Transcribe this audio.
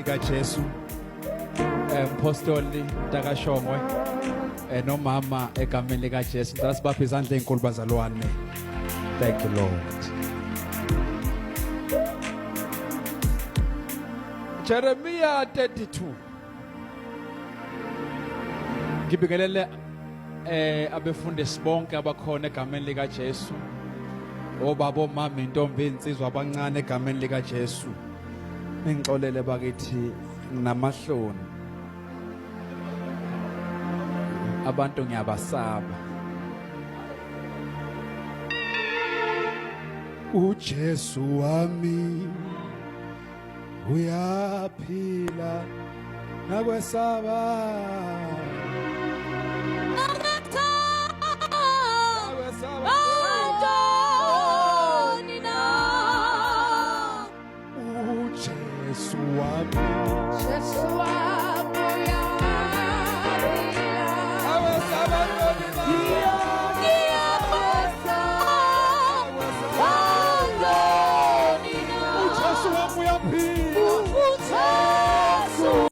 kaJesu umpostoli Takashongwe nomama egameni likaJesu ngicela sibaphe izandla ezinkulu bazalwane. Thank you Lord. Jeremiah 32 ngibingelele abefundisi bonke abakhona egameni likaJesu, obaba omama intombi insizwa abancane egameni likaJesu. Ngixolele bakithi namahloni abantu ngiyabasaba. uJesu wami uyaphila nakwesaba Jesu wami